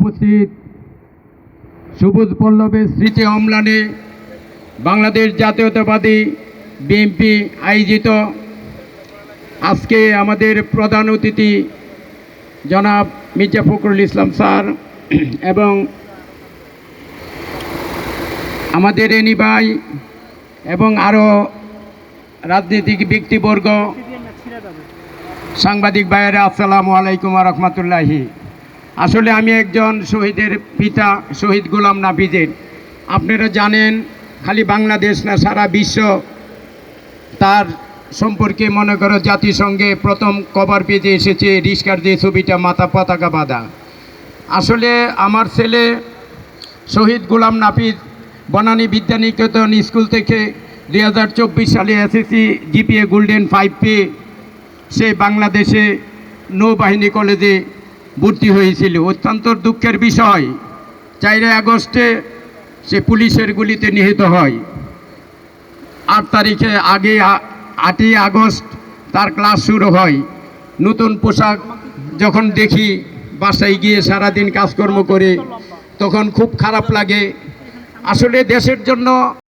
উপস্থিত সবুজ পল্লবের স্মৃতি অম্লানে বাংলাদেশ জাতীয়তাবাদী বিএনপি আয়োজিত আজকে আমাদের প্রধান অতিথি জনাব মির্জা ফখরুল ইসলাম স্যার এবং আমাদের এনি ভাই এবং আরও রাজনৈতিক ব্যক্তিবর্গ, সাংবাদিক ভাইয়েরা, আসসালামু আলাইকুম ওয়া রাহমাতুল্লাহি। আসলে আমি একজন শহীদের পিতা, শহীদ গোলাম নাফিজের। আপনারা জানেন খালি বাংলাদেশ না, সারা বিশ্ব তার সম্পর্কে মনে করো জাতিসংঘে প্রথম কভার পেজে এসেছে রিস্কার যে ছবিটা, মাথা পতাকা বাঁধা। আসলে আমার ছেলে শহীদ গোলাম নাফিজ বনানী বিদ্যানিকেতন স্কুল থেকে 2024 সালে এসএসসি জিপিএ গোল্ডেন 5 পেয়ে সে বাংলাদেশে নৌবাহিনী কলেজে ভর্তি হয়েছিল। অত্যন্ত দুঃখের বিষয়, 4 আগস্টে সে পুলিশের গুলিতে নিহত হয়। 8 তারিখে আগে 8ই আগস্ট তার ক্লাস শুরু হয়। নতুন পোশাক যখন দেখি, বাসায় গিয়ে সারাদিন কাজকর্ম করে, তখন খুব খারাপ লাগে। আসলে দেশের জন্য